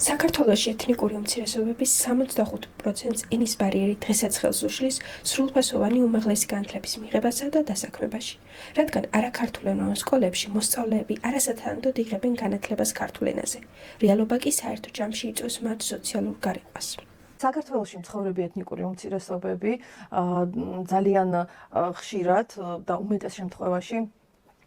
საქართველოში ეთნიკური უმცირესობების 65%-ს ენის ბარიერი დღესაც ხელს უშლის სრულფასოვანი უმაღლესი განათლების მიღებასა და დასაქმებაში, რადგან არაქართულენოვან სკოლებში მოსწავლეები არასათანადოდ იღებენ განათლებას ქართულ ენაზე. რეალობა კი საერთო ჯამში იწვევს მათ სოციალურ გარიყვას. საქართველოში მცხოვრები ეთნიკური უმცირესობები ძალიან ხშირად და უმეტეს შემთხვევაში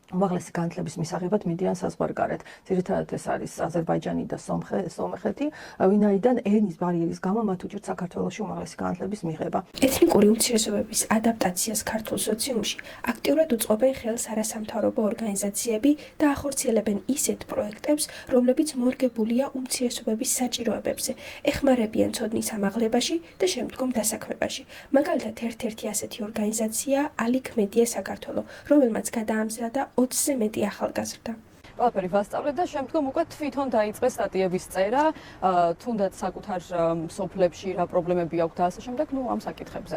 უმაღლესი განათლების მისაღებად მიდიან საზღვარგარეთ. ძირითადად ეს არის აზერბაიჯანი და სომხეთი, ვინაიდან ენის ბარიერის გამო მათ უჭირთ საქართველოში უმაღლესი განათლების მიღება. ეთნიკური უმცირესობების ადაპტაციას ქართულ სოციუმში აქტიურად უწყობენ ხელს არასამთავრობო ორგანიზაციები და ახორციელებენ ისეთ პროექტებს, რომლებიც მორგებულია უმცირესობების საჭიროებებზე, ეხმარებიან ცოდნის ამაღლებაში და შემდგომ დასაქმებაში. მაგალითად, ერთ-ერთი ასეთი ორგანიზაცია ALIC Media საქართველო, რომელმაც გადაამზადა 20-ზე მეტი ახალგაზრდა. ყველაფერი ვასწავლეთ და შემდგომ უკვე თვითონ დაიწყეს სტატიების წერა, თუნდაც საკუთარ სოფლებში რა პრობლემები აქვს და ასე შემდეგ, ამ საკითხებზე.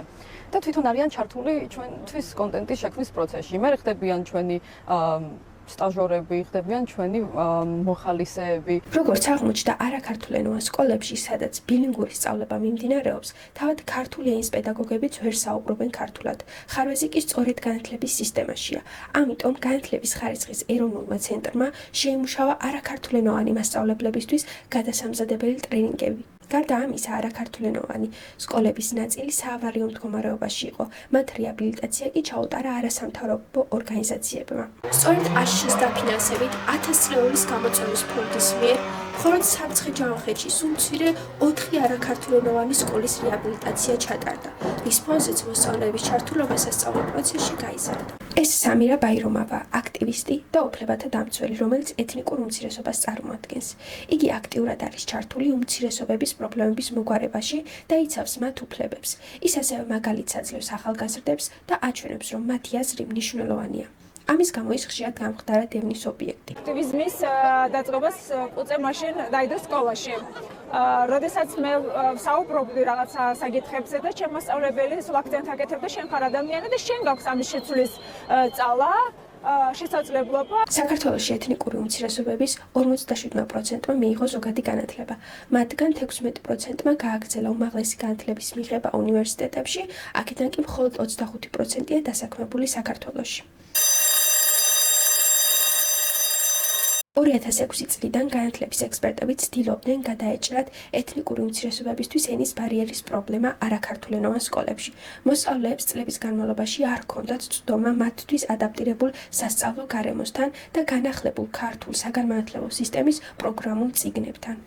და თვითონ არიან ჩართული ჩვენთვის კონტენტის შექმნის პროცესში. მე ხდებიან ჩვენი სტაჟორები, ხდებიან ჩვენი მოხალისეები. როგორც აღმოჩნდა არაქართულენოვან სკოლებში, სადაც ბილინგური სწავლება მიმდინარეობს, თავად ქართული ენის პედაგოგებიც ვერ საუბრობენ ქართულად. ხარვეზი კი სწორედ განათლების სისტემაშია. ამიტომ განათლების ხარისხის ეროვნულმა ცენტრმა შეიმუშავა არაქართულენოვანი მასწავლებლებისთვის გადასამზადებელი ტრენინგები. გარდა ამისა, არაქართულენოვანი სკოლების ნაწილი საავარიო მდგომარეობაში იყო. მათ რეაბილიტაცია კი ჩაუტარა არასამთავრობო ორგანიზაციებმა. სწორედ აშშ-ის დაფინანსებით 1000 წლეულის გამოწვევის ფონდის მიერ მხოლოდ სამცხე-ჯავახეთში სულ მცირე 4 არაქართულენოვანი სკოლის რეაბილიტაცია ჩატარდა, რის ფონზეც მოსწავლეების ჩართულობა სასწავლო პროცესში გაიზარდა. ეს სამირა ბაირომავა, აქტივისტი და უფლებათა დამცველი, რომელიც ეთნიკურ უმცირესობას წარმოადგენს. იგი აქტიურად არის ჩართული უმცირესობების პრობლემების მოგვარებაში და იცავს მათ უფლებებს. ის ასევე მაგალითს აძლევს ახალგაზრდებს და აჩვენებს, რომ მათი აზრი მნიშვნელოვანია. ამის გამო ის ხშირად გამხდარა დევნის ობიექტი. აქტივიზმის დაწყებას უწევ მაშინ დაიდო სკოლაში. როდესაც მე საუბრობდი რაღაცა საკითხებზე და ჩემ მასწავლებელი სულ აქცენტს აკეთებდა, შენ ხარ ადამიანი და შენ გაქვს ამის შეცვლის ძალა, შესაძლებლობა. საქართველოში ეთნიკური უმცირესობების 57%-მა მიიღო ზოგადი განათლება. მათგან 16%-მა გააგრძელა უმაღლესი განათლების მიღება უნივერსიტეტებში, აქედან კი მხოლოდ 25%-ია დასაქმებული საქართველოში. 2006 წლიდან განათლების ექსპერტები ცდილობდნენ გადაეჭრათ ეთნიკური უმცირესობებისთვის ენის ბარიერის პრობლემა არაქართულენოვან სკოლებში. მოსწავლეებს წლების განმავლობაში არ ჰქონდათ ცდომა მათთვის ადაპტირებულ სასწავლო გარემოსთან და განახლებულ ქართულ საგანმანათლებლო სისტემის პროგრამულ წიგნებთან.